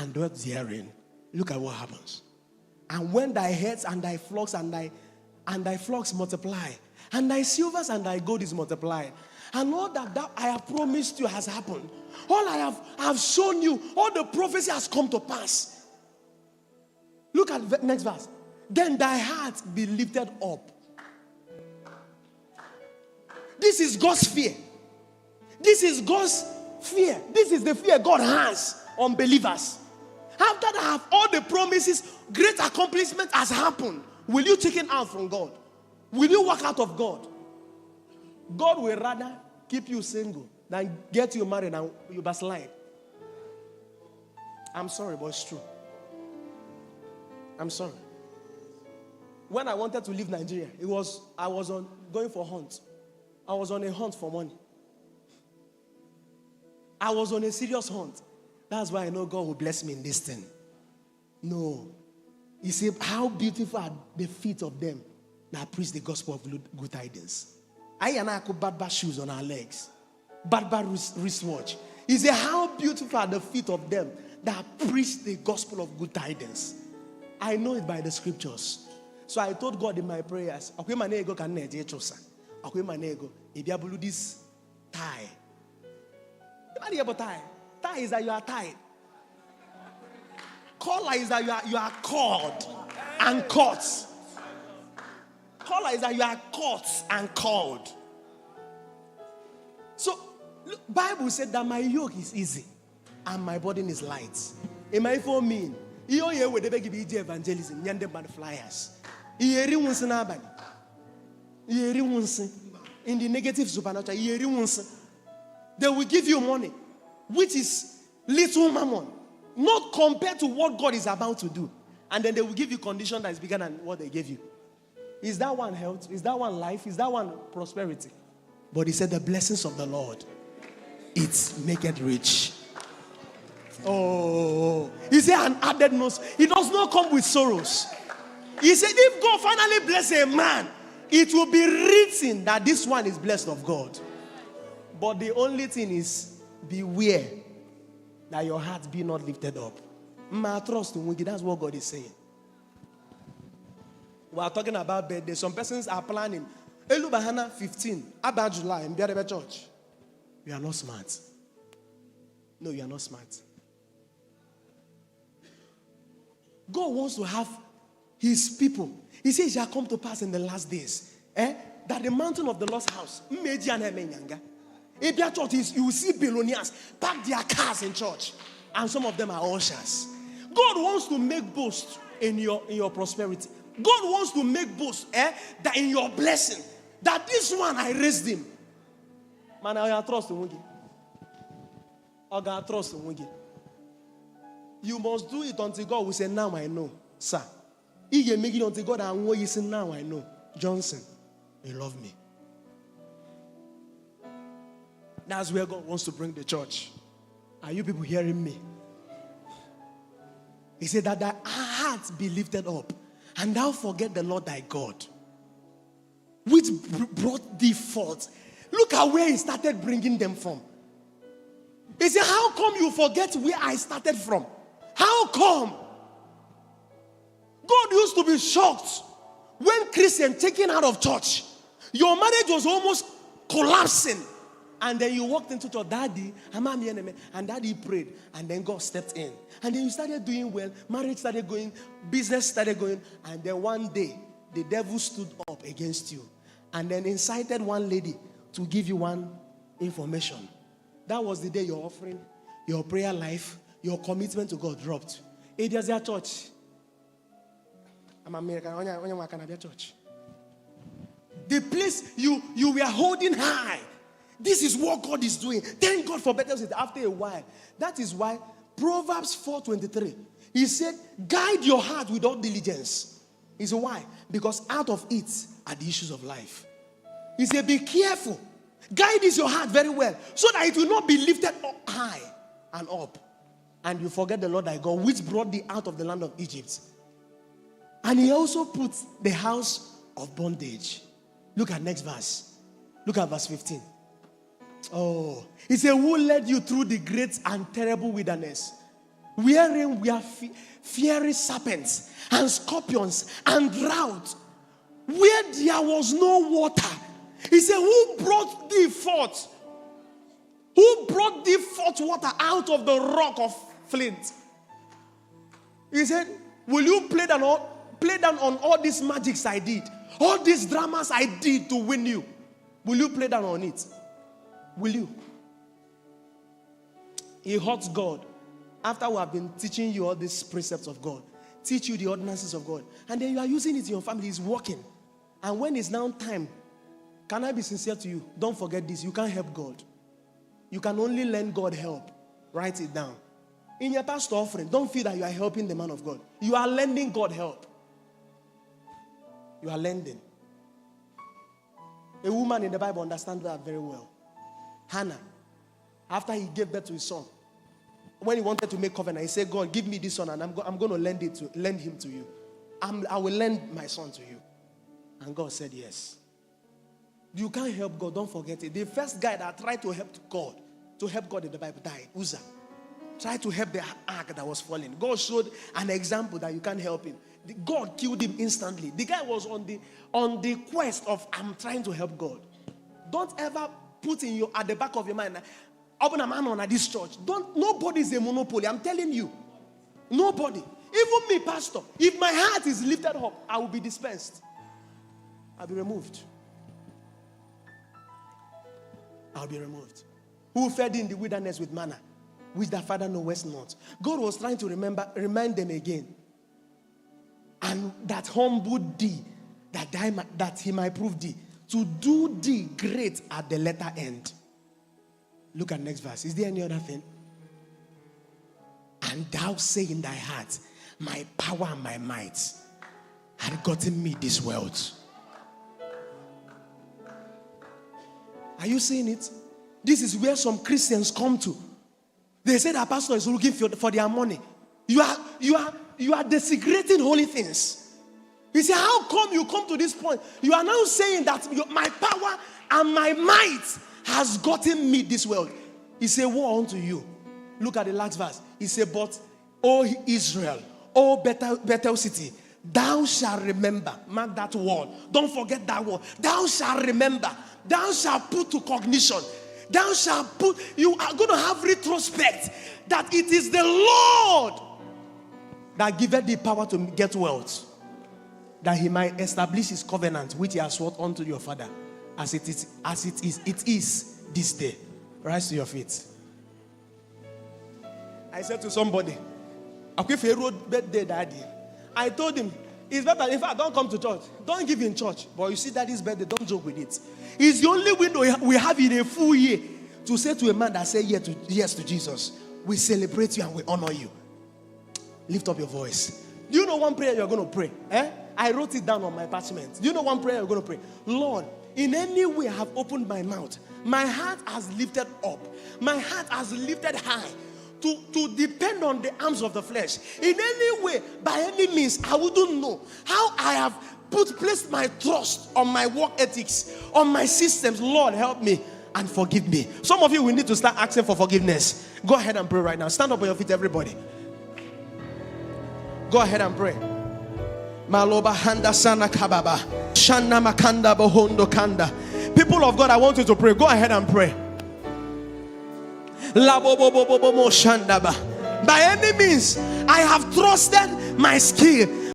and not therein. Look at what happens. And when thy herds and thy flocks and thy flocks multiply, and thy silvers and thy gold is multiplied, and all that I have promised you has happened. All I have shown you, all the prophecy has come to pass. Look at the next verse. Then thy heart be lifted up. This is God's fear. This is God's fear. This is the fear God has on believers. After that have all the promises, great accomplishment has happened. Will you take it out from God? Will you walk out of God? God will rather keep you single than get you married and you backslide. I'm sorry, but it's true. I'm sorry. When I wanted to leave Nigeria, I was going for hunt. I was on a hunt for money. I was on a serious hunt. That's why I know God will bless me in this thing. No. You see, how beautiful are the feet of them that preach the gospel of good tidings. I and I could bad shoes on our legs. Bad wristwatch. He said, how beautiful are the feet of them that preach the gospel of good tidings. I know it by the scriptures. So I told God in my prayers, this tie. Tie is that you are tied. Collar is that you are called and caught. Collar is that you are caught and called. So, look, Bible said that my yoke is easy and my burden is light. It might for me. You hear where they give evangelism, yonder bad flyers. In the negative supernatural, they will give you money, which is little mammon, not compared to what God is about to do. And then they will give you condition that is bigger than what they gave you. Is that one health? Is that one life? Is that one prosperity? But he said the blessings of the Lord, it maketh rich. Oh, he said an added nose. It does not come with sorrows. He said if God finally bless a man, it will be written that this one is blessed of God. But the only thing is, beware that your heart be not lifted up. That's what God is saying. We are talking about birthday. Some persons are planning. Elubahana 15, about July, in Biarebe Church. You are not smart. No, you are not smart. God wants to have his people. He says it shall come to pass in the last days. That the mountain of the Lord's house, church is, you will see billionaires park their cars in church. And some of them are ushers. God wants to make boast in your prosperity. God wants to make boast that in your blessing. That this one, I raised him. Man, I trust him. I trust him. You must do it until God will say, now I know. Sir. You make it until God and what you say, now I know. Johnson, you love me. That's where God wants to bring the church. Are you people hearing me? He said that thy heart be lifted up, and thou forget the Lord thy God, which brought thee forth. Look at where he started bringing them from. He said, how come you forget where I started from? How come? God used to be shocked when Christians taken out of church. Your marriage was almost collapsing. And then you walked into your daddy, and daddy prayed, and then God stepped in. And then you started doing well, marriage started going, business started going, and then one day, the devil stood up against you, and then incited one lady to give you one information. That was the day your offering, your prayer life, your commitment to God dropped. It is your church. I'm American, church. The place you were holding high. This is what God is doing. Thank God for Bethel after a while. That is why Proverbs 4:23, he said, guide your heart with all diligence. He said, why? Because out of it are the issues of life. He said, be careful. Guide your heart very well, so that it will not be lifted up high and up. And you forget the Lord thy God, which brought thee out of the land of Egypt. And he also put the house of bondage. Look at next verse. Look at verse 15. Oh, he said, who led you through the great and terrible wilderness? wherein we are fiery serpents and scorpions and drought, where there was no water. He said, who brought thee forth? Who brought thee forth water out of the rock of flint? He said, will you play down on all these magics I did? All these dramas I did to win you. Will you play down on it? Will you? It hurts God. After we have been teaching you all these precepts of God, teach you the ordinances of God, and then you are using it in your family, it's working. And when it's now time, can I be sincere to you? Don't forget this. You can't help God. You can only lend God help. Write it down. In your pastor offering, don't feel that you are helping the man of God. You are lending God help. You are lending. A woman in the Bible understands that very well. Hannah, after he gave birth to his son, when he wanted to make covenant, he said, God, give me this son, and I'm going to lend him to you. I will lend my son to you. And God said yes. You can't help God, don't forget it. The first guy that tried to help God in the Bible died, Uzzah. Tried to help the ark that was falling. God showed an example that you can't help him. God killed him instantly. The guy was on the quest of, I'm trying to help God. Don't ever put at the back of your mind, open a man on this church. Nobody is a monopoly. I'm telling you. Nobody. Even me, pastor. If my heart is lifted up, I will be dispensed. I'll be removed. I'll be removed. Who fed in the wilderness with manna, which their father knoweth not. God was trying to remind them again. And that humbled thee, that he might prove thee, to do thee great at the latter end. Look at next verse. Is there any other thing? And thou say in thy heart, my power and my might had gotten me this wealth. Are you seeing it? This is where some Christians come to. They say that pastor is looking for their money. You are desecrating holy things. He said, how come you come to this point? You are now saying that my power and my might has gotten me this wealth. He said, woe unto you. Look at the last verse. He said, but, O Israel, O Bethel city, thou shalt remember. Mark that word. Don't forget that word. Thou shalt remember. Thou shalt put to cognition. Thou shalt put, you are going to have retrospect that it is the Lord that giveth thee power to get wealth, that he might establish his covenant which he has sworn unto your father, as it is this day. Rise to your feet. I said to somebody, birthday daddy. I told him, it's better, in fact, don't come to church. Don't give in church. But you see daddy's birthday, don't joke with it. It's the only window we have in a full year to say to a man that said yes to Jesus, we celebrate you and we honor you. Lift up your voice. Do you know one prayer you're going to pray? I wrote it down on my parchment. Do you know one prayer you're going to pray? Lord, in any way I have opened my mouth, my heart has lifted up, my heart has lifted high to depend on the arms of the flesh. In any way, by any means, I wouldn't know how I have placed my trust on my work ethics, on my systems. Lord, help me and forgive me. Some of you will need to start asking for forgiveness. Go ahead and pray right now. Stand up on your feet, everybody. Go ahead and pray. Maloba handa sana kababa. Shana makanda bohondo kanda. People of God, I want you to pray. Go ahead and pray. By any means, I have trusted my skill.